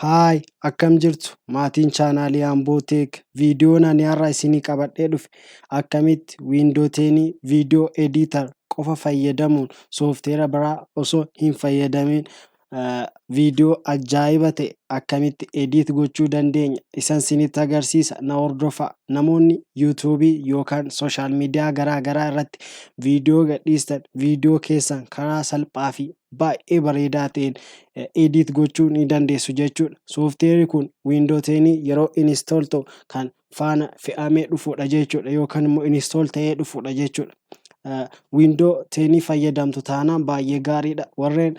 Hi, akkam jirtu maatiin chaanaalii Amboo Teek viidiyoon ani har'a isinii qabadhee dhufe akkamitti wiindoo 10 viidiyoo ediitar qofa fayyadamuun soofteera biraa osoo hin fayyadamiin viidiyoo ajaa'iba ta'e akkamitti ediit gochuu dandeenya isan isinitti agarsiisa na hordofaa. Namoonni yuutuubii yookaan sooshaal miidiyaa garaa garaa irratti viidiyoo gadhiistan viidiyoo keessan karaa salphaa fi baay'ee bareedaa ta'een ediit gochuu ni dandeessu jechuudha. Soofteerri kun wiindoo 10 yeroo inistool ta'u kan faana fe'amee dhufudha jechuudha yookaan immoo inistool ta'ee dhufudha jechuudha. Wiindoo 10 fayyadamtu taanaan baay'ee gaariidha. Warreen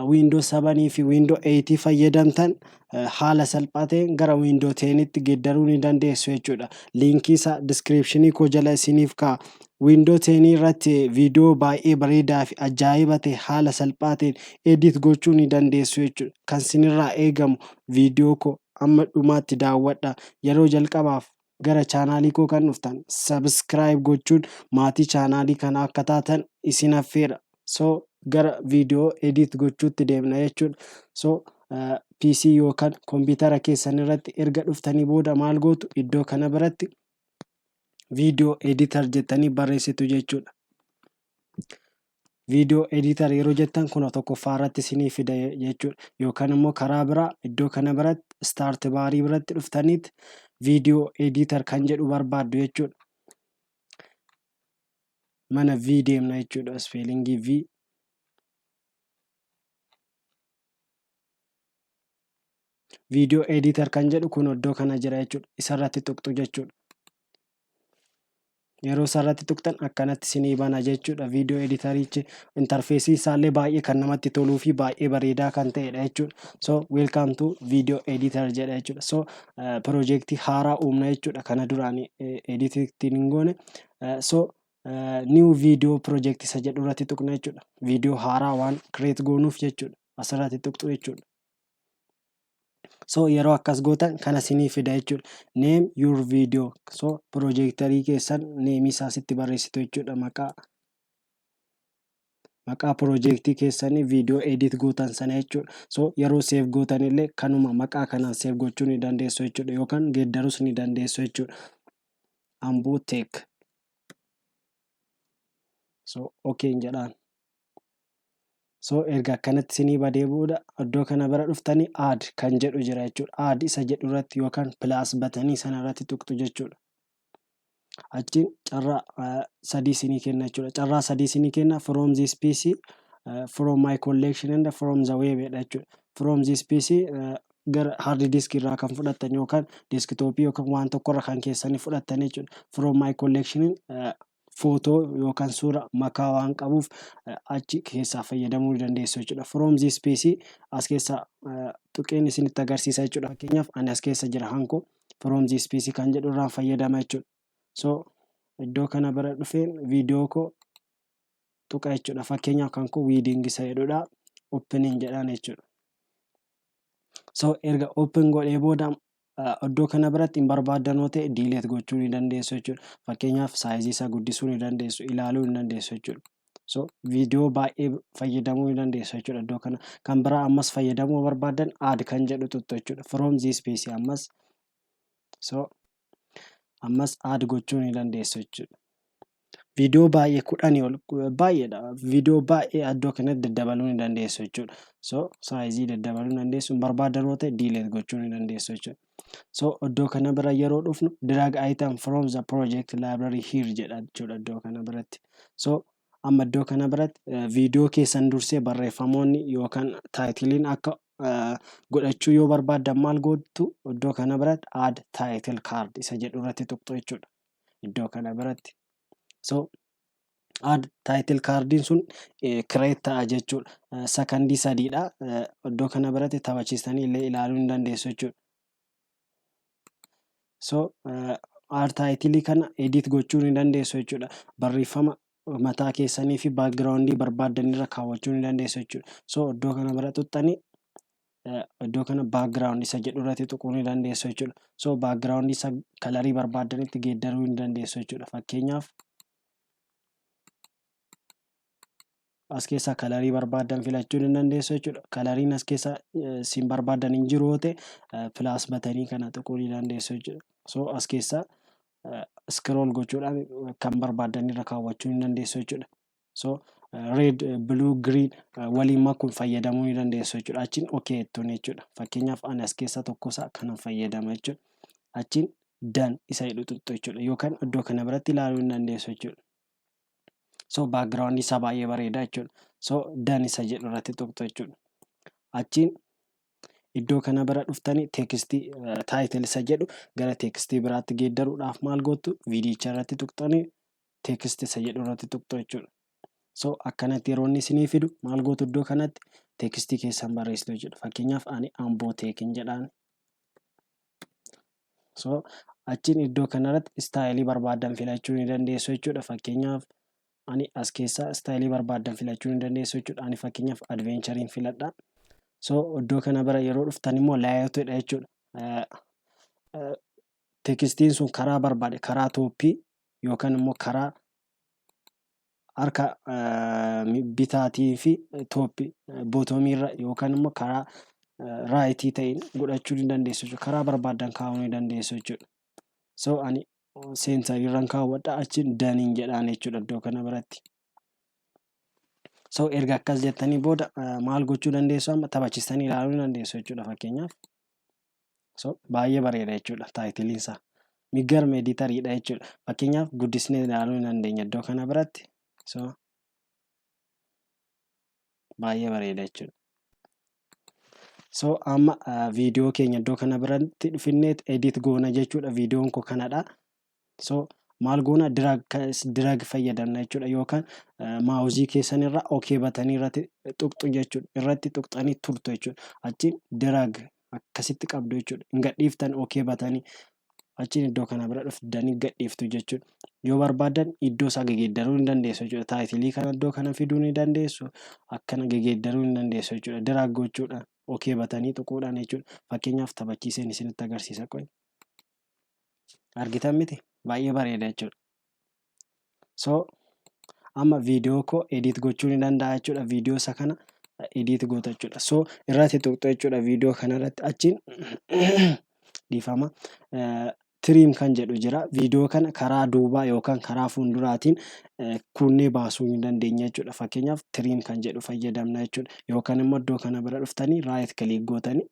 wiindoo 7 fi wiindoo 8 fayyadamtan haala salphaa ta'een gara wiindoo 10tti geeddaruu ni dandeessu jechuudha. Liinkii isaa diskiripshinii koo jala isiniif kaa'a. Wiindoo 10 irratti viidiyoo baay'ee bareedaa fi ajaa'iba ta'e haala salphaa ta'een ediit gochuu ni dandeessu jechuudha. Kan isinirraa eegamu viidiyoo koo amma dhumaatti daawwadhaa. Yeroo jalqabaaf gara chaanaalii koo kan dhuftan sabskrayib gochuun maatii chaanaalii kanaa akka taatan isin affeera. Gara viidiyoo ediit gochuutti deemna jechuudha. PC yookaan kompiitara keessan irratti erga dhuftanii booda maal gootu iddoo kana biratti viidiyoo ediitar jettanii barreessitu jechuudha. Viidiyoo ediitar yeroo jettan kun tokkoffaa irratti isinii fida jechuudha. Yookaan immoo karaa biraa iddoo kana biratti staart baarii biratti dhuftaniitti viidiyoo ediitar kan jedhu barbaaddu jechuudha. Mana V deemna jechuudha. Ispeelingii V. Viidiyoo ediitar kan jedhu kun iddoo kana jira jechuudha. Isarratti tuqxu jechuudha. Yeroo isarratti tuqxan akkanatti isinii bana jechuudha. Viidiyoo ediitarichi intarfeesii isaallee baay'ee kan namatti toluu fi baay'ee bareedaa kan ta'edha jechuudha. Welcome to video editor jedha jechuudha. Piroojeektii haaraa uumna jechuudha. Kana duraan ediitii hin goone. New video project isa jedhu irratti tuqna jechuudha. Viidiyoo haaraa waan create goonuuf jechuudha. Asirratti tuqxu jechuudha. Yeroo akkas gootan kana isinii fida jechuudha. Name your video. Piroojeektarii keessan neemii isaa sitti barreessitu jechuudha. Maqaa piroojeektii keessanii viidiyoo ediit gootan sana jechuudha. Yeroo seef gootan illee kanuma maqaa kanaan seef gochuu ni dandeessu jechuudha. Yookaan geeddaruus ni dandeessu jechuudha. Amboo Teek. Okay jedhaan. Erga akkanatti isinii badee booda iddoo kana bira dhuftanii add kan jedhu jira jechuudha. Add isa jedhu irratti yookaan pilaas batanii sana irratti tuqxu jechuudha. Achiin carraa sadii isinii kenna jechuudha. Carraa sadii isinii kenna from this PC, from my collection and from the web jechuudha. From this PC gara hard disk irraa kan fudhattan yookaan deskitooppii yookaan waan tokkorra kan keessanii fudhattan jechuudha. From my collection footoo yookaan suura makaa waan qabuuf achi keessaa fayyadamuu ni dandeessu jechuudha. From this PC as keessa tuqeen isinitti agarsiisa jechuudha. Fakkeenyaaf ani as keessa jira hankoo from this PC kan jedhu irraan fayyadama jechuudha. Iddoo kana bira dhufeen viidiyoo koo tuqa jechuudha. Fakkeenyaaf kan koo wiiding isa jedhudha. Opening jedhaan jechuudha. Erga open godhee booda iddoo kana biratti hin barbaadanoo ta'e diileet gochuu ni dandeessu jechuudha. Fakkeenyaaf saayizii isaa guddisuu ni dandeessu, ilaaluu ni dandeessu jechuudha. Viidiyoo baay'ee fayyadamuu ni dandeessu jechuudha iddoo kana. Kan biraa ammas fayyadamuu barbaadan add kan jedhu tuqxu jechuudha. From this PC ammas add gochuu ni dandeessu jechuudha. Viidiyoo baay'ee 10 ol baay'eedha. Viidiyoo baay'ee iddoo kanatti daddabaluu ni dandeessu jechuudha. Saayizii daddabaluu ni dandeessu. Hin barbaadanoo ta'e diileet gochuu ni dandeessu jechuudha. Iddoo kana bira yeroo dhufnu drag item from the project library here jedha jechuudha iddoo kana biratti. Amma iddoo kana biratti viidiyoo keessan dursee barreeffamoonni yookaan taayitiliin akka godhachuu yoo barbaaddan maal gootu iddoo kana biratti add title card isa jedhu irratti tuqxu jechuudha. Iddoo kana biratti. Add title cardiin sun create ta'a jechuudha. Sakandii sadiidha. Iddoo kana biratti taphachiistanii illee ilaaluu ni dandeessu jechuudha. Add title kana edit gochuu ni dandeessu jechuudha. Barreeffama mataa keessanii fi baakgiraawundii barbaadan irra kaawwachuu ni dandeessu jechuudha. Iddoo kana bira tuqxanii iddoo kana baakgiraawundi isa jedhu irratti tuquu ni dandeessu jechuudha. Baakgiraawundii isa kalarii barbaadanitti geeddaruu ni dandeessu jechuudha. Fakkeenyaaf as keessa kalarii barbaadan filachuu ni dandeessu jechuudha. Kalariin as keessa isin barbaadan hin jiru yoo ta'e pilaas batanii kana tuquu ni dandeessu jechuudha. So as keessa scroll gochuudhaan kan barbaadan irra kaawwachuu ni dandeessu jechuudha. So red, blue, green waliin makuun fayyadamuu ni dandeessu jechuudha. Achiin okay jettuun jechuudha. Fakkeenyaaf ani as keessa tokkosaa kanan fayyadama jechuudha. Achiin done isa jedhu tuqxu jechuudha. Yookaan iddoo kana biratti ilaaluu ni dandeessu jechuudha. So background isaa baay'ee bareeda jechuudha. So done isa jedhu irratti tuqxu jechuudha. Achiin iddoo kana bira dhuftanii teekstii title isa jedhu gara teekstii biraatti geeddaruudhaaf maal gootu viidiyicha irratti tuqxanii teekstii isa jedhu irratti tuqxu jechuudha. So akkanatti yeroo inni isinii fidu maal gootu iddoo kanatti teekstii keessan barreessitu jechuudha. Fakkeenyaaf ani amboo teekin jedhaan. So achiin iddoo kanarratti istaayilii barbaadan filachuu ni dandeessu jechuudha. Fakkeenyaaf ani as keessa istaayilii barbaadan filachuu ni dandeessu jechuudha. Ani fakkeenyaaf advenchariin filadha. So iddoo kana bira yeroo dhuftan immoo laayitoodha jechuudha. Teekstiin sun karaa barbaade karaa tooppii yookaan immoo karaa harka bitaatii fi tooppii bootomiirra yookaan immoo karaa raayitii ta'een godhachuu ni dandeessu jechuudha. Karaa barbaadan kaa'uu ni dandeessu jechuudha. So ani seentariirran kaawwadha achiin daniin jedhaan jechuudha iddoo kana biratti. So erga akkas jettanii booda maal gochuu dandeessu amma taphachistanii ilaaluu ni dandeessu jechuudha fakkeenyaaf. So baay'ee bareeda jechuudha taayitiliin isaa. Miggar meeditariidha jechuudha. Fakkeenyaaf guddisnee ilaaluu ni dandeenya iddoo kana biratti. So baay'ee bareeda jechuudha. So amma viidiyoo keenya iddoo kana biratti dhufinneet edit goona jechuudha. Viidiyoon koo kanadha. So maal goona drag fayyadamna jechuudha yookaan maawuzii keessan irra okay batanii irratti tuqxu jechuudha. Irratti tuqxanii turtu jechuudha. Achiin drag akkasitti qabdu jechuudha. Hin gadhiiftan okay batanii achiin iddoo kana bira dhuftanii gadhiiftu jechuudha. Yoo barbaadan iddoo isaa geeddaruu ni dandeessu jechuudha. Taayitilii kana iddoo kana fiduu ni dandeessu. Akkana geeddaruu ni dandeessu jechuudha. Drag gochuudhaan okay batanii tuquudhaan jechuudha. Fakkeenyaaf taphachiiseen isinitti agarsiisa qoy. Argitan miti? Baay'ee bareeda jechuudha. So amma viidiyoo koo edit gochuu ni danda'a jechuudha. Viidiyoo isa kana edit goota jechuudha. So irratti tuqxu jechuudha viidiyoo kanarratti achiin dhiifama. Tiriim kan jedhu jira. Viidiyoo kana karaa duubaa yookaan karaa fuulduraatiin kunnee baasuu ni dandeenya jechuudha. Fakkeenyaaf tiriim kan jedhu fayyadamna jechuudha. Yookaan immoo iddoo kana bira dhuftanii raayit kiliik gootanii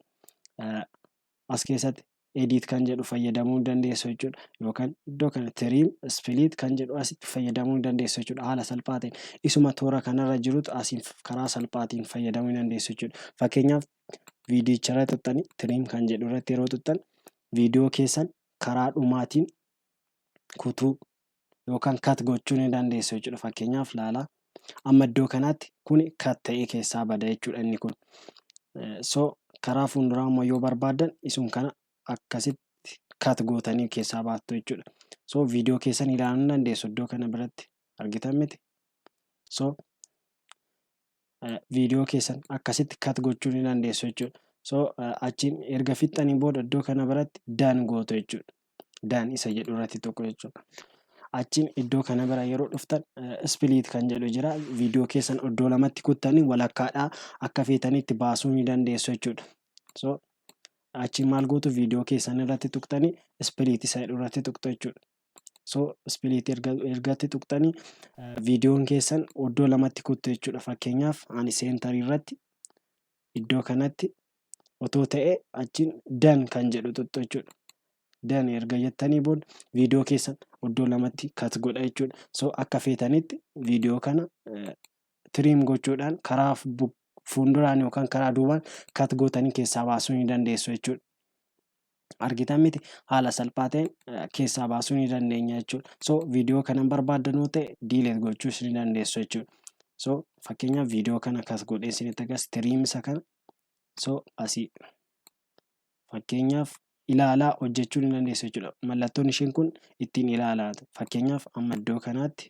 as keessatti edit kan jedhu fayyadamuu ni dandeessu jechuudha. Yookaan iddoo kana tiriim spiliit kan jedhu asitti fayyadamuu ni dandeessu jechuudha. Haala salphaatiin isuma toora kanarra jirutu asiin karaa salphaatiin fayyadamuu ni dandeessu jechuudha. Fakkeenyaaf viidiyicha irra tuqxanii tiriim kan jedhu irratti yeroo tuqxan viidiyoo keessan karaa dhumaatiin kutuu yookaan kat gochuu ni dandeessu jechuudha. Fakkeenyaaf laalaa amma iddoo kanaatti kuni kat ta'ee keessaa bada jechuudha inni kun. So karaa fuulduraa immoo yoo barbaadan isuma kana akkasitti kat gootanii keessaa baattu jechuudha. So viidiyoo keessan ilaaluu ni dandeessu iddoo kana biratti. Argitan miti? So viidiyoo keessan akkasitti kat gochuu ni dandeessu jechuudha. So achiin erga fixxanii booda iddoo kana biratti daan gootu jechuudha. Daan isa jedhu irratti tuqu jechuudha. Achiin iddoo kana bira yeroo dhuftan spiliit kan jedhu jira. Viidiyoo keessan iddoo lamatti kuttanii walakkaadhaa akka feetanitti baasuu ni dandeessu jechuudha. So achiin maal gootu viidiyoo keessan irratti tuqxanii spiliit isa jedhu irratti tuqxu jechuudha. So spiliit ergatti tuqxanii viidiyoon keessan iddoo lamatti kuttu jechuudha. Fakkeenyaaf ani seentarii irratti iddoo kanatti otoo ta'e achiin dan kan jedhu tuqxu jechuudha. Dan erga jettanii booda viidiyoo keessan iddoo lamatti kat godha jechuudha. So akka feetanitti viidiyoo kana tiriim gochuudhaan karaa fuulduraan yookaan karaa duubaan kat gootanii keessaa baasuu ni dandeessu jechuudha. Argitan miti? Haala salphaa ta'een keessaa baasuu ni dandeenya jechuudha. So viidiyoo kana barbaadanuu ta'e diileet gochuus ni dandeessu jechuudha. So fakkeenyaaf viidiyoo kana kat godhee isinitti agarsiisa tiriim isa kana. So asii fakkeenyaaf ilaalaa hojjechuu ni dandeessu jechuudha. Mallattoon isheen kun ittiin ilaalaatu. Fakkeenyaaf amma iddoo kanaatti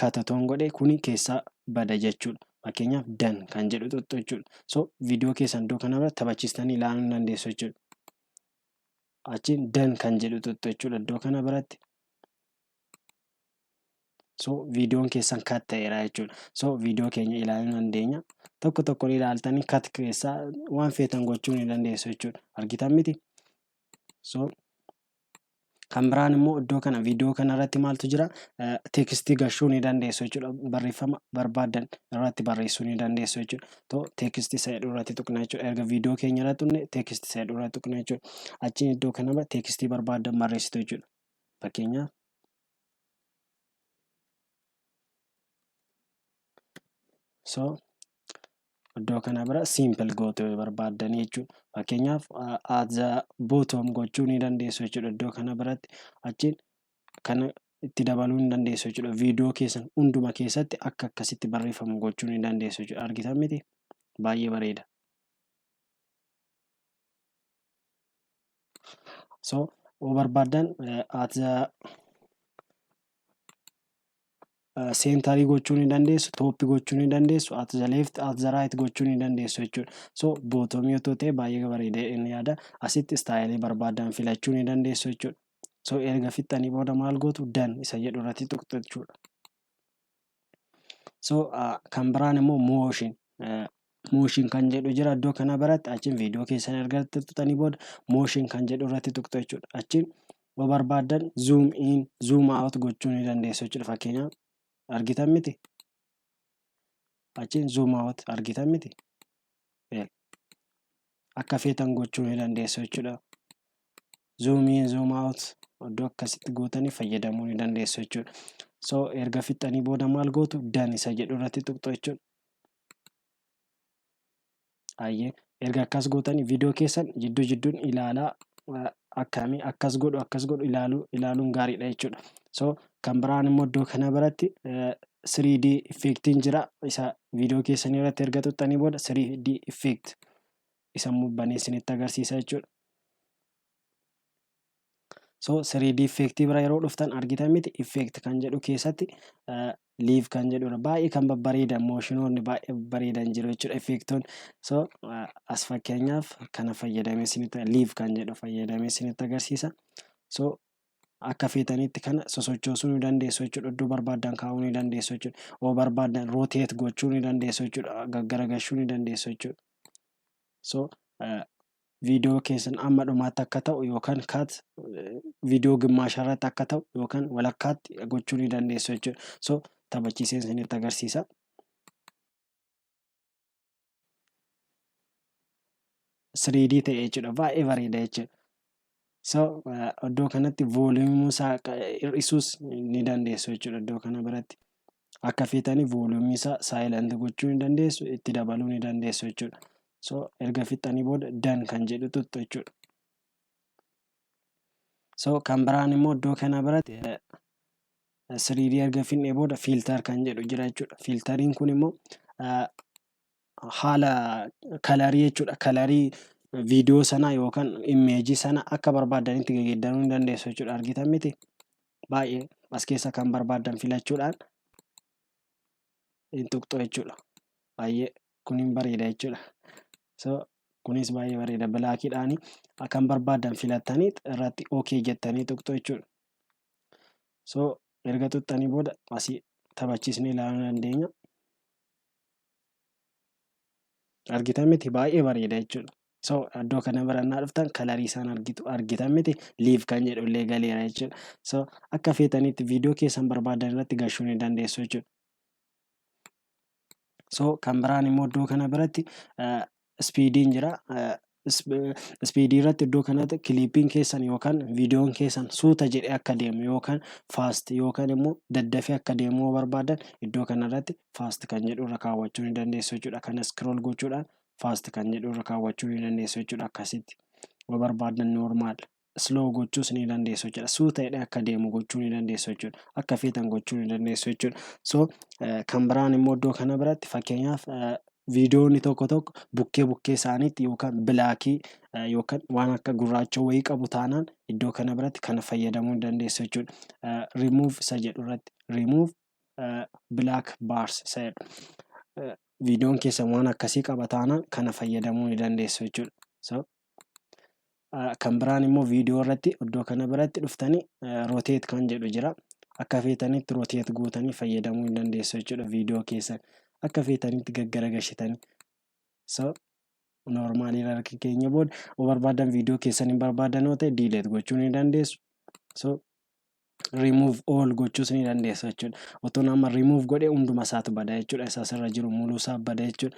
katatoon godhe kuni keessaa bada jechuudha. Fakkeenyaaf dan kan jedhu tuqxu jechuudha. So viidiyoo keessan iddoo kana bira taphachistanii ilaaluu ni dandeessu jechuudha. Achiin dan kan jedhu tuqxu jechuudha iddoo kana biratti. So viidiyoon keessan cut ta'eera jechuudha. So viidiyoo keenya ilaaluu dandeenya. Tokko tokkoon ilaaltanii cut keessaa waan feetan gochuu ni dandeessu jechuudha. Argitan miti? So kan biraan immoo iddoo kana viidiyoo kana irratti maaltu jira? Teekstii gashuu ni dandeessu jechuudha. Barreeffama barbaadan irratti barreessuu ni dandeessu jechuudha. Teekstii isa jedhu irratti tuqna jechuudha. Erga viidiyoo keenya irratti tuqne teekstii isa jedhu irratti tuqna jechuudha. Achiin iddoo kanarra teekstii barbaadan barreessitu jechuudha. Fakkeenyaaf so iddoo kana bira simple gootu barbaadan jechuudha. Fakkeenyaaf at the bottom gochuu ni dandeessu jechuudha. Iddoo kana biratti achiin kana itti dabaluu ni dandeessu jechuudha. Viidiyoo keessan hunduma keessatti akka akkasitti barreeffamu gochuu ni dandeessu jechuudha. Argitan miti? Baay'ee bareeda. So barbaadan at the seentarii gochuu ni dandeessu, tooppii gochuu ni dandeessu, at the left, at the right gochuu ni dandeessu jechuudha. So bootomii yoo ta'e baay'ee bareeda inni yaada. Asitti istaayilii barbaadan filachuu ni dandeessu jechuudha. So erga fixxanii booda maal gootu? Dan isa jedhu irratti tuqxu jechuudha. So kan biraan immoo motion kan jedhu jira iddoo kana biratti achiin viidiyoo keessan erga tuqxanii booda motion kan jedhu irratti tuqxu jechuudha. Achiin yoo barbaadan zoom in, zoom out gochuu ni dandeessu jechuudha. Fakkeenyaaf argitan miti? Achiin zoom out argitan miti? Akka feetan gochuu ni dandeessu jechuudha. Zoom in, zoom out iddoo akkasitti gootanii fayyadamuu ni dandeessu jechuudha. So erga fixxanii booda maal gootu? Dan isa jedhu irratti tuqxu jechuudha. Ayyee erga akkas gootanii viidiyoo keessan jidduu jidduun ilaalaa akkamii akkas godhu ilaaluun gaariidha jechuudha. So kan biraan immoo iddoo kana biratti 3D effectiin jira. Isa viidiyoo keessanii irratti erga tuqxanii booda 3D effect isa mubbanii isinitti agarsiisa jechuudha. So 3D effectii bira yeroo dhuftan argitan miti? Effect kan jedhu keessatti leave kan jedhudha. Baay'ee kan babbareedan mooshinoonni baay'ee bareedan jiru jechuudha effectoon. So as fakkeenyaaf kana fayyadamee isinitti leave kan jedhu fayyadamee isinitti agarsiisa. So akka feetanitti kana sosochoosuu ni dandeessu jechuudha. Iddoo barbaadan kaa'uu ni dandeessu jechuudha. Oo barbaadan rotate gochuu ni dandeessu jechuudha. Gaggaragashuu ni dandeessu jechuudha. So viidiyoo keessan amma dhumaatti akka ta'u yookaan cut viidiyoo gimmaasha irratti akka ta'u yookaan walakkaatti gochuu ni dandeessu jechuudha. So taphachiisee isinitti agarsiisa. Siriidii ta'e jechuudha. Baay'ee bareeda jechuudha. So iddoo kanatti vooliyumii isaa hir'isuus ni dandeessu jechuudha. Iddoo kana biratti akka feetanii vooliyumii isaa saayilent gochuu ni dandeessu, itti dabaluu ni dandeessu jechuudha. So erga fixxanii booda dan kan jedhu tuqxu jechuudha. So kan biraan immoo iddoo kana biratti 3D erga fixnee booda filter kan jedhu jira jechuudha. Filteriin kun immoo haala kalarii jechuudha. Kalarii viidiyoo sanaa yookaan imeejii sana akka barbaadanitti geeddaruu ni dandeessu jechuudha. Argitan miti? Baay'ee as keessa kan barbaadan filachuudhaan tuqxu jechuudha. Baay'ee kunin bareeda jechuudha. So kunis baay'ee bareeda. Bilaakiidhaan kan barbaadan filattanii irratti okay jettanii tuqxu jechuudha. So erga tuqxanii booda asii taphachiisnee ilaaluu dandeenya. Argitan miti? Baay'ee bareeda jechuudha. So iddoo kana birannaa dhuftan kalarii isaan argitan miti? Leave kan jedhu illee galeera jechuudha. So akka feetanitti viidiyoo keessan barbaadan irratti gashuu ni dandeessu jechuudha. So kan biraan immoo iddoo kana biratti speediin jira. Speedii irratti iddoo kanatti kiliippiin keessan yookaan viidiyoon keessan suuta jedhee akka deemu yookaan fast yookaan immoo daddafee akka deemu barbaadan iddoo kanarratti fast kan jedhu irra kaawwachuu ni dandeessu jechuudha. Kana scroll gochuudhaan fast kan jedhu irra kaawwachuu ni dandeessu jechuudha. Akkasitti yoo barbaadan normal slow gochuus ni dandeessu jechuudha. Suuta jedhee akka deemu gochuu ni dandeessu jechuudha. Akka feetan gochuu ni dandeessu jechuudha. So kan biraan immoo iddoo kana biratti fakkeenyaaf viidiyoonni tokko bukkee isaaniitti yookaan bilaakii yookaan waan akka gurraacha wayii qabu taanaan iddoo kana biratti kana fayyadamuu ni dandeessu jechuudha. Remove isa jedhu irratti remove black bars isa jedhu. Viidiyoon keessan waan akkasii qaba taanaan kana fayyadamuu ni dandeessu jechuudha. So kan biraan immoo viidiyoo irratti iddoo kana biratti dhuftanii rotate kan jedhu jira. akka feetanitti roteet gootanii fayyadamuu hin dandeessu jechuudha viidiyoo keessan. Akka feetanitti gaggaragalchitanii. So normaalii harka keenya booda barbaadan viidiyoo keessan hin barbaadan yoo ta'e delete gochuu ni dandeessu. So remove all gochuus ni dandeessu jechuudha. Otoo nama remove godhe hunduma isaatu bada jechuudha. Isaas irra jiru muluu isaa bada jechuudha.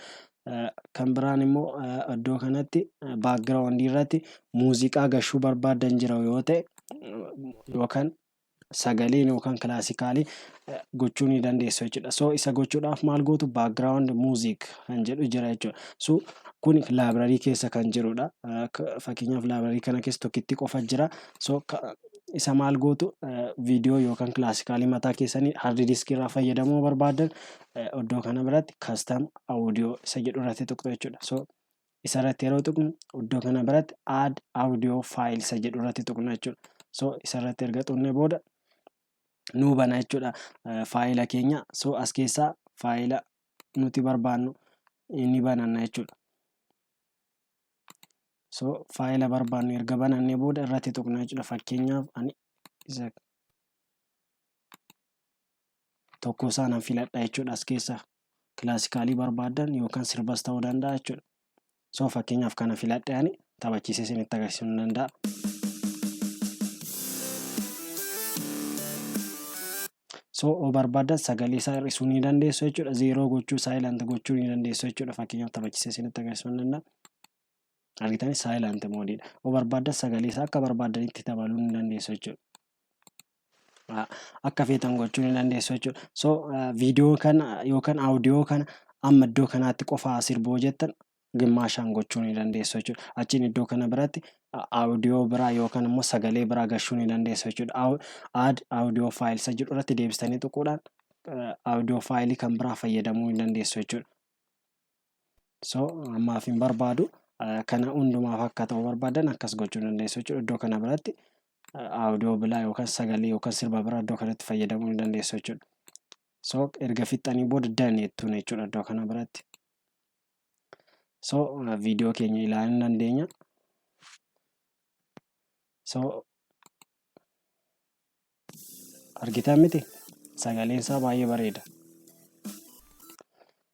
Kan biraan immoo iddoo kanatti background irratti muuziqaa gashuu barbaadan jira yoo ta'e yookaan sagaleen yookaan kilaasikaalii gochuu ni dandeessu jechuudha. So isa gochuudhaaf maal gootu background music kan jedhu jira jechuudha. So kun library keessa kan jirudha. Fakkeenyaaf library kana keessa tokkitti qofa jira. So isa maal gootu viidiyoo yookaan kilaasikaalii mataa keessanii hard disk irraa fayyadamuu barbaadan iddoo kana biratti custom audio isa jedhu irratti tuqxu jechuudha. So isa irratti yeroo tuqnu iddoo kana biratti add audio file isa jedhu irratti tuqna jechuudha. So isa irratti erga tuqne booda nuu bana jechuudha faayila keenya. So as keessaa faayila nuti barbaannu inni bananna jechuudha. So faayila barbaannu erga banannee booda irratti tuqna jechuudha. Fakkeenyaaf ani isa tokko isaan filadha jechuudha. As keessaa kilaasikaalii barbaadan yookaan sirbas ta'uu danda'a jechuudha. So fakkeenyaaf kana filadhe ani taphachiisee isinitti agarsiisuu ni danda'a. So barbaadan sagalee isaa hir'isuu ni dandeessu jechuudha. Zeeroo gochuu silent gochuu ni dandeessu jechuudha. Fakkeenyaaf taphachiisee isinitti agarsiisuu ni danda'a. Argitanii silent moodiidha. Barbaadan sagalee isaa akka barbaadanitti dabaluu ni dandeessu jechuudha. Akka feetan gochuu ni dandeessu jechuudha. So viidiyoo kana yookaan audio kana amma iddoo kanaatti qofaa sirboo jettan gimmaashaan gochuu ni dandeessu jechuudha. Achiin iddoo kana biratti audio biraa yookaan immoo sagalee biraa gashuu ni dandeessu jechuudha. Add audio file isa jedhu irratti deebistanii tuquudhaan audio file kan biraa fayyadamuu ni dandeessu jechuudha. So ammaaf hin barbaadu kana hundumaaf akka ta'u barbaadan akkas gochuu ni dandeessu jechuudha. Iddoo kana biratti audio biraa yookaan sagalee yookaan sirba biraa iddoo kanatti fayyadamuu ni dandeessu jechuudha. So erga fixxanii booda done jettuun jechuudha iddoo kana biratti. So viidiyoo keenya ilaaluu dandeenya. So argitan miti sagaleen isaa baay'ee bareeda.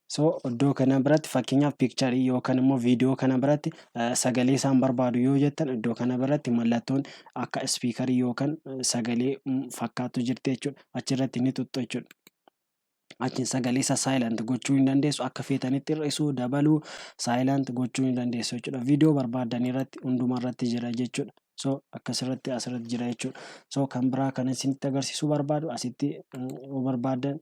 So iddoo kana biratti fakkeenyaaf piikcharii yookaan immoo viidiyoo kana biratti sagalee isaan barbaadu yoo jettan iddoo kana biratti mallattoon akka ispiikarii yookaan sagalee fakkaatu jirti jechuudha. Achirratti ni tuqxu jechuudha. Achiin sagalee isaa silent gochuu ni dandeessu. Akka feetanitti hir'isuu dabaluu silent gochuu ni dandeessu jechuudha. Viidiyoo barbaadan irratti hunduma irratti jira jechuudha. So akkasirratti asirratti jira jechuudha. So kan biraa kan isinitti agarsiisuu barbaadu asitti barbaadan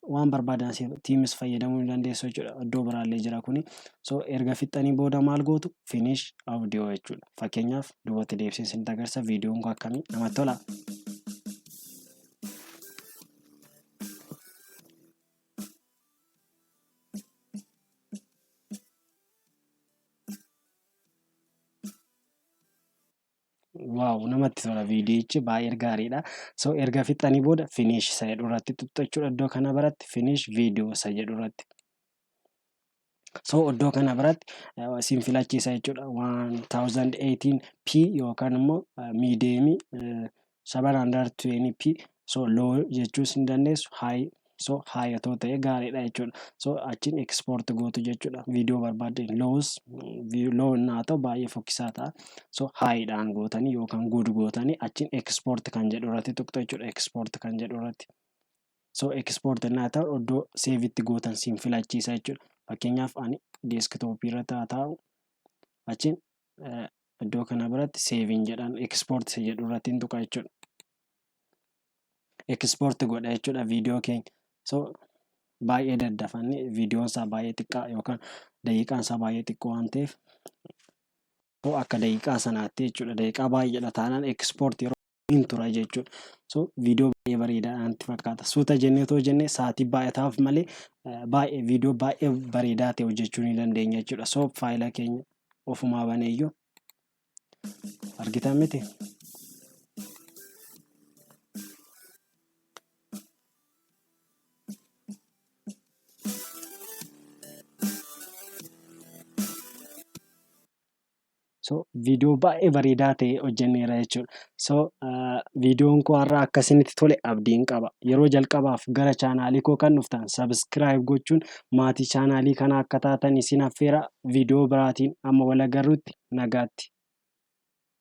waan barbaadan tiimis fayyadamuu ni dandeessu jechuudha. Iddoo biraallee jira kuni. So erga fixxanii booda maal gootu finish audio jechuudha. Fakkeenyaaf duubatti deebisee isinitti agarsiisa viidiyoon kun akkamii namatti tola. Waaw namatti tola viidiyichi baay'ee gaariidha. So erga fixxanii booda finish isa jedhu irratti tuqxu jechuudha. Iddoo kana biratti finish video isa jedhu irratti. So iddoo kana biratti isin filachiisa jechuudha. 1080p yookaan immoo medium 720p. So low jechuus ni dandeessu. High so high otoo ta'e gaariidha jechuudha. So achiin export gootu jechuudha. Viidiyoo barbaadan low innaa ta'u baay'ee fokkisaa ta'a. So highidhaan gootanii yookaan good gootanii achiin export kan jedhu irratti tuqxu jechuudha. Export kan jedhu irratti. So export innaa ta'u iddoo save itti gootan isin filachiisa jechuudha. Fakkeenyaaf ani deeskitooppii irratti haa taa'u. Achiin iddoo kana biratti saving jedhaan export isa jedhu irratti hin tuqa jechuudha. Export godha jechuudha viidiyoo keenya. So baay'ee daddafanne viidiyoon isaa baay'ee xiqqaa yookaan daqiiqaan isaa baay'ee xiqqoo waan ta'eef akka daqiiqaa sanaatti jechuudha. Daqiiqaa baay'eedha taanaan export yeroo hin tura jechuudha. So viidiyoo baay'ee bareedaa natti fakkaata. Suuta jennee otoo jennee sa'aatii baay'ataaf malee baay'ee viidiyoo baay'ee bareedaa ta'e hojjechuu ni dandeenya jechuudha. So faayila keenya ofumaa baneeyyuu argitan miti. So viidiyoo baay'ee bareedaa ta'e hojjenneera jechuudha. So viidiyoon koo har'a akka isinitti tole abdiin qaba. Yeroo jalqabaaf gara chaanaalii koo kan dhuftan sabskraayib gochuun maatii chaanaalii kanaa akka taatan isin affeera. Viidiyoo biraatiin amma wal agarrutti nagaatti.